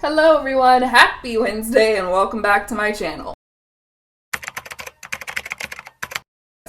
Hello everyone, happy Wednesday and welcome back to my channel.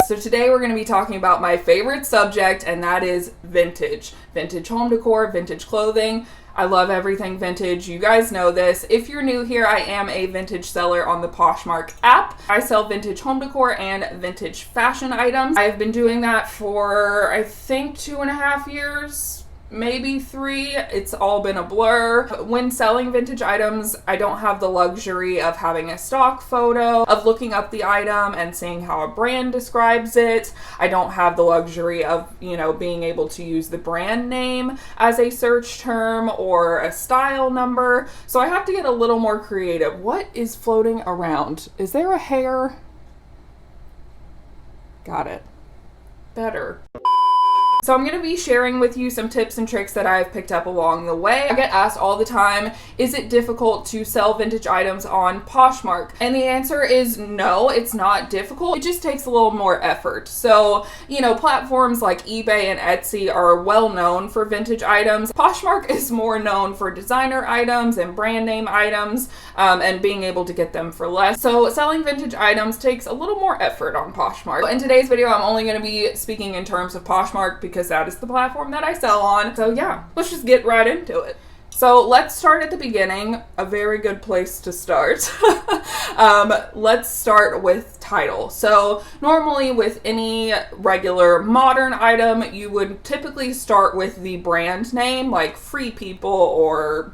So today we're going to be talking about my favorite subject, and that is vintage. Vintage home decor, vintage clothing. I love everything vintage. You guys know this. If you're new here, I am a vintage seller on the Poshmark app. I sell vintage home decor and vintage fashion items. I have been doing that for, I think, 2.5 years. Maybe 3. It's all been a blur. When selling vintage items, I don't have the luxury of having a stock photo, of looking up the item and seeing how a brand describes it. I don't have the luxury of, being able to use the brand name as a search term or a style number. So I have to get a little more creative. What is floating around? Is there a hair? Got it. Better. So I'm going to be sharing with you some tips and tricks that I've picked up along the way. I get asked all the time, is it difficult to sell vintage items on Poshmark? And the answer is no, it's not difficult. It just takes a little more effort. So, platforms like eBay and Etsy are well known for vintage items. Poshmark is more known for designer items and brand name items and being able to get them for less. So selling vintage items takes a little more effort on Poshmark. In today's video, I'm only going to be speaking in terms of Poshmark because that is the platform that I sell on. So yeah, let's just get right into it. So let's start at the beginning, a very good place to start. Let's start with title. So normally with any regular modern item, you would typically start with the brand name, like Free People, or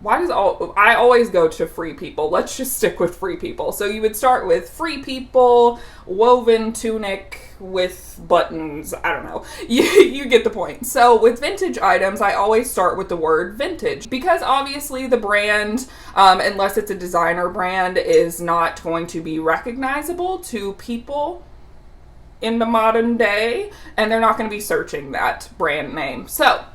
I always go to Free People. Let's just stick with Free People. So you would start with Free People, woven tunic with buttons. I don't know. You get the point. So with vintage items, I always start with the word vintage because obviously the brand, unless it's a designer brand, is not going to be recognizable to people in the modern day, and they're not going to be searching that brand name. So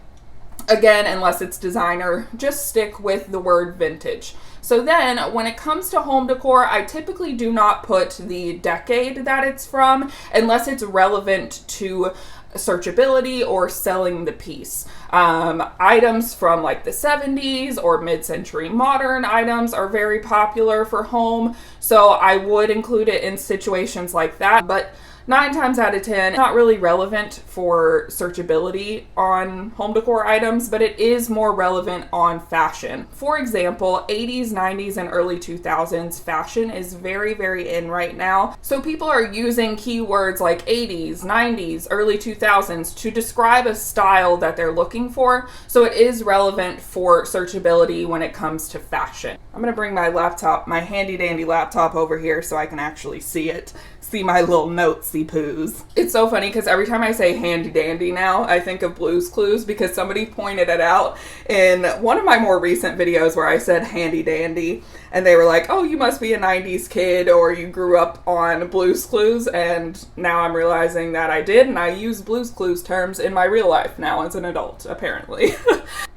again, unless it's designer, just stick with the word vintage. So then when it comes to home decor, I typically do not put the decade that it's from unless it's relevant to searchability or selling the piece. Items from like the 70s or mid-century modern items are very popular for home. So I would include it in situations like that, but 9 times out of 10, not really relevant for searchability on home decor items, but it is more relevant on fashion. For example, 80s, 90s, and early 2000s fashion is very, very in right now. So people are using keywords like 80s, 90s, early 2000s to describe a style that they're looking for. So it is relevant for searchability when it comes to fashion. I'm gonna bring my laptop, my handy dandy laptop over here so I can actually see it. See my little notesy poos. It's so funny because every time I say handy dandy now, I think of Blue's Clues because somebody pointed it out in one of my more recent videos where I said handy dandy, and they were like, oh, you must be a 90s kid or you grew up on Blue's Clues, and now I'm realizing that I did, and I use Blue's Clues terms in my real life now as an adult, apparently.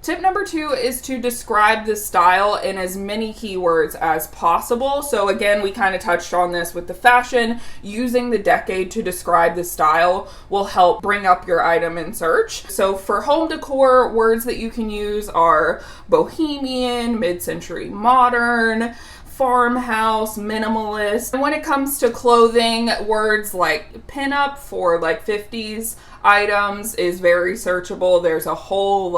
Tip number 2 is to describe the style in as many keywords as possible. So again, we kind of touched on this with the fashion. Using the decade to describe the style will help bring up your item in search. So for home decor, words that you can use are bohemian, mid-century modern, farmhouse, minimalist. And when it comes to clothing, words like pinup for like 50s items is very searchable. There's a whole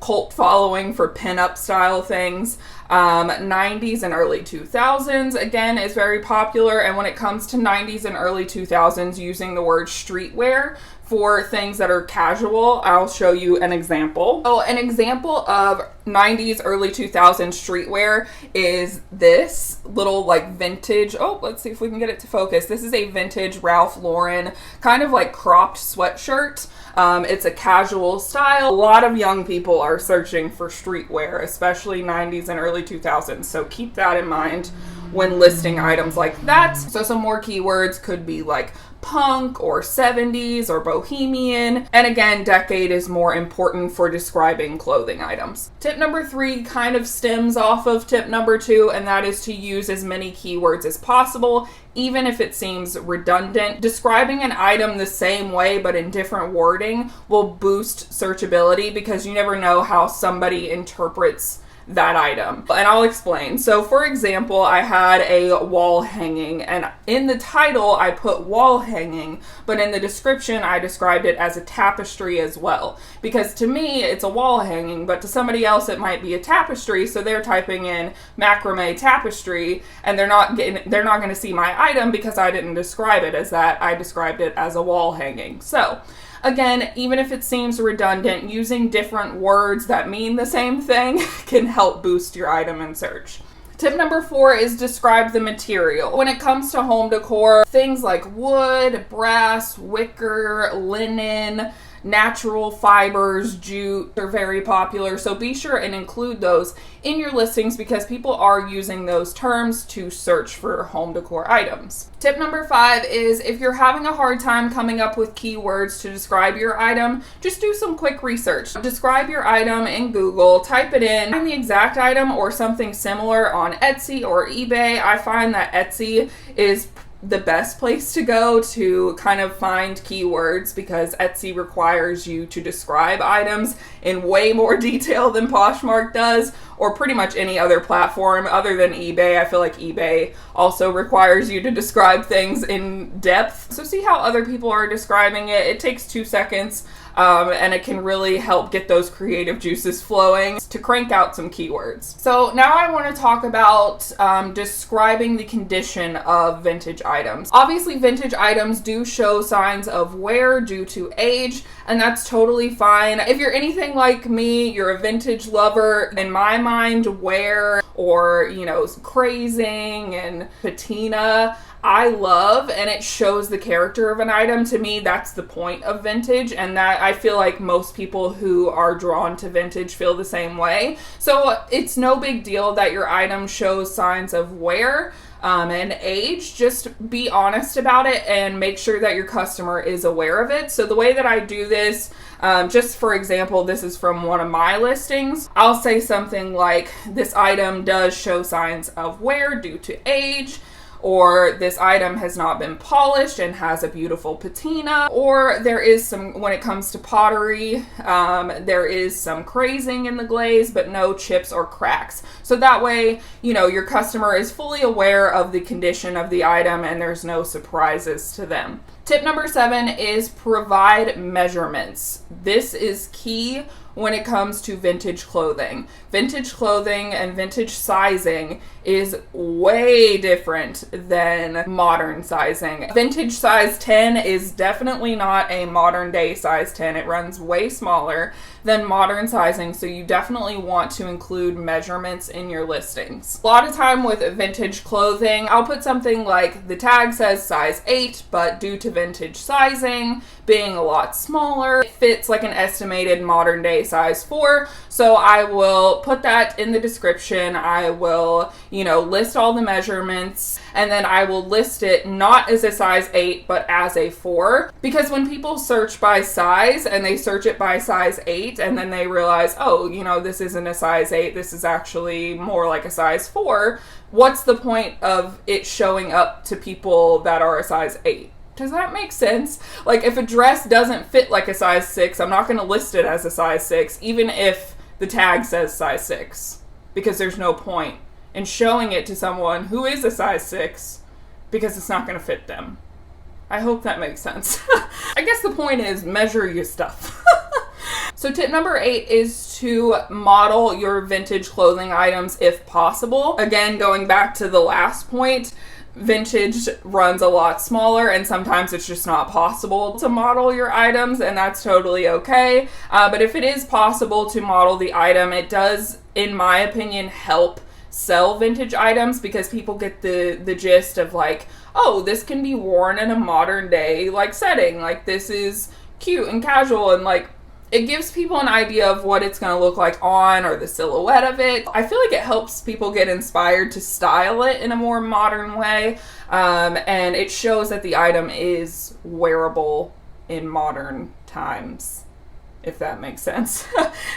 cult following for pinup style things. 90s and early 2000s again is very popular, and when it comes to 90s and early 2000s, using the word streetwear for things that are casual. I'll show you an example. Oh, an example of 90s, early 2000s streetwear is this little vintage, let's see if we can get it to focus. This is a vintage Ralph Lauren kind of cropped sweatshirt. It's a casual style. A lot of young people are searching for streetwear, especially 90s and early 2000s. So keep that in mind when listing items like that. So some more keywords could be punk or 70s or bohemian. And again, decade is more important for describing clothing items. Tip number 3 kind of stems off of tip number 2, and that is to use as many keywords as possible, even if it seems redundant. Describing an item the same way but in different wording will boost searchability because you never know how somebody interprets that item. And I'll explain. So for example, I had a wall hanging, and in the title I put wall hanging, but in the description I described it as a tapestry as well. Because to me it's a wall hanging, but to somebody else it might be a tapestry, so they're typing in macrame tapestry and they're not going to see my item because I didn't describe it as that. I described it as a wall hanging. So again, even if it seems redundant, using different words that mean the same thing can help boost your item in search. Tip number 4 is describe the material. When it comes to home decor, things like wood, brass, wicker, linen, natural fibers, jute are very popular, so be sure and include those in your listings because people are using those terms to search for home decor items. Tip number 5 is if you're having a hard time coming up with keywords to describe your item, just do some quick research. Describe your item in Google, type it in, find the exact item or something similar on Etsy or eBay. I find that Etsy is the best place to go to kind of find keywords because Etsy requires you to describe items in way more detail than Poshmark does, or pretty much any other platform other than eBay. I feel like eBay also requires you to describe things in depth. So see how other people are describing it. It takes 2 seconds. And it can really help get those creative juices flowing to crank out some keywords. So now I want to talk about describing the condition of vintage items. Obviously, vintage items do show signs of wear due to age, and that's totally fine. If you're anything like me, you're a vintage lover. In my mind, wear or, crazing and patina, I love, and it shows the character of an item. To me, that's the point of vintage, and that I feel like most people who are drawn to vintage feel the same way. So it's no big deal that your item shows signs of wear and age. Just be honest about it and make sure that your customer is aware of it. So the way that I do this, just for example, this is from one of my listings. I'll say something like, this item does show signs of wear due to age, or this item has not been polished and has a beautiful patina, or there is some, when it comes to pottery, there is some crazing in the glaze, but no chips or cracks. So that way, your customer is fully aware of the condition of the item and there's no surprises to them. Tip number 7 is provide measurements. This is key when it comes to vintage clothing. Vintage clothing and vintage sizing is way different than modern sizing. Vintage size 10 is definitely not a modern day size 10. It runs way smaller than modern sizing, so you definitely want to include measurements in your listings. A lot of time with vintage clothing, I'll put something like the tag says size 8, but due to vintage sizing being a lot smaller, it fits like an estimated modern day size 4. So I will put that in the description. I will, list all the measurements, and then I will list it not as a size 8, but as a 4. Because when people search by size and they search it by size 8, and then they realize, oh, this isn't a size 8, this is actually more like a size 4, what's the point of it showing up to people that are a size 8? Does that make sense? Like, if a dress doesn't fit like a size 6, I'm not going to list it as a size 6, even if the tag says size 6, because there's no point in showing it to someone who is a size 6 because it's not going to fit them. I hope that makes sense. I guess the point is measure your stuff. So tip number 8 is to model your vintage clothing items if possible. Again, going back to the last point, vintage runs a lot smaller and sometimes it's just not possible to model your items, and that's totally okay. But if it is possible to model the item, it does, in my opinion, help sell vintage items because people get the gist of like, oh, this can be worn in a modern day setting. Like, this is cute and casual, and it gives people an idea of what it's going to look like on, or the silhouette of it. I feel like it helps people get inspired to style it in a more modern way, and it shows that the item is wearable in modern times, if that makes sense.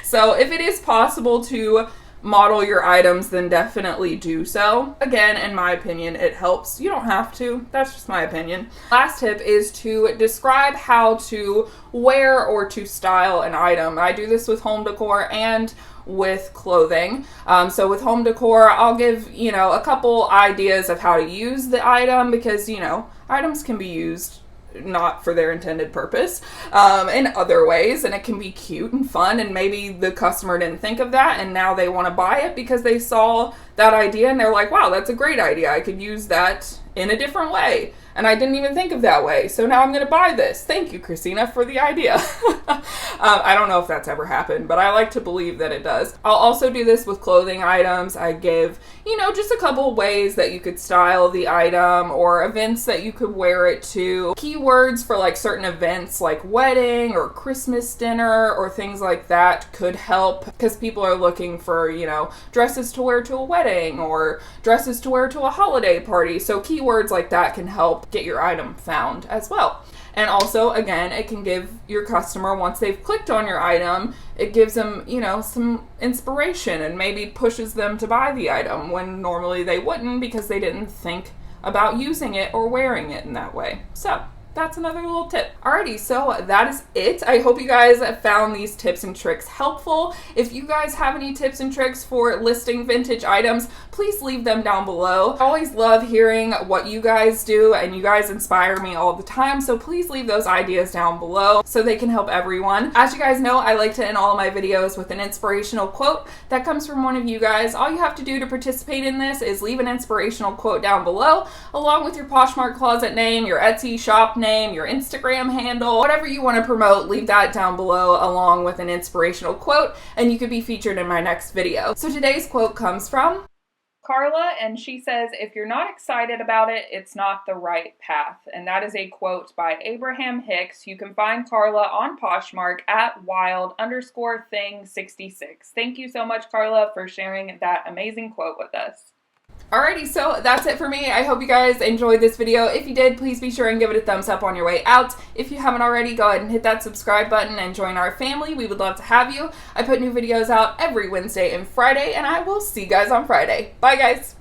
So if it is possible to model your items, then definitely do so. Again, in my opinion, it helps. You don't have to. That's just my opinion. Last tip is to describe how to wear or to style an item. I do this with home decor and with clothing. So with home decor, I'll give, a couple ideas of how to use the item because, items can be used not for their intended purpose in other ways, and it can be cute and fun, and maybe the customer didn't think of that and now they want to buy it because they saw that idea and they're like, wow, that's a great idea, I could use that in a different way and I didn't even think of that way, so now I'm going to buy this. Thank you, Christina, for the idea. I don't know if that's ever happened, but I like to believe that it does. I'll also do this with clothing items. I give, just a couple ways that you could style the item or events that you could wear it to. Keywords for like certain events like wedding or Christmas dinner or things like that could help because people are looking for, dresses to wear to a wedding or dresses to wear to a holiday party. So keywords like that can help get your item found as well. And also, again, it can give your customer, once they've clicked on your item, it gives them, some inspiration and maybe pushes them to buy the item when normally they wouldn't because they didn't think about using it or wearing it in that way. So that's another little tip. Alrighty, so that is it. I hope you guys found these tips and tricks helpful. If you guys have any tips and tricks for listing vintage items, please leave them down below. I always love hearing what you guys do, and you guys inspire me all the time, so please leave those ideas down below so they can help everyone. As you guys know, I like to end all of my videos with an inspirational quote that comes from one of you guys. All you have to do to participate in this is leave an inspirational quote down below, along with your Poshmark closet name, your Etsy shop name, your Instagram handle, whatever you want to promote, leave that down below along with an inspirational quote, and you could be featured in my next video. So today's quote comes from Carla, and she says, "If you're not excited about it, it's not the right path." And that is a quote by Abraham Hicks. You can find Carla on Poshmark at wild_thing66. Thank you so much, Carla, for sharing that amazing quote with us. Alrighty, so that's it for me. I hope you guys enjoyed this video. If you did, please be sure and give it a thumbs up on your way out. If you haven't already, go ahead and hit that subscribe button and join our family. We would love to have you. I put new videos out every Wednesday and Friday, and I will see you guys on Friday. Bye, guys.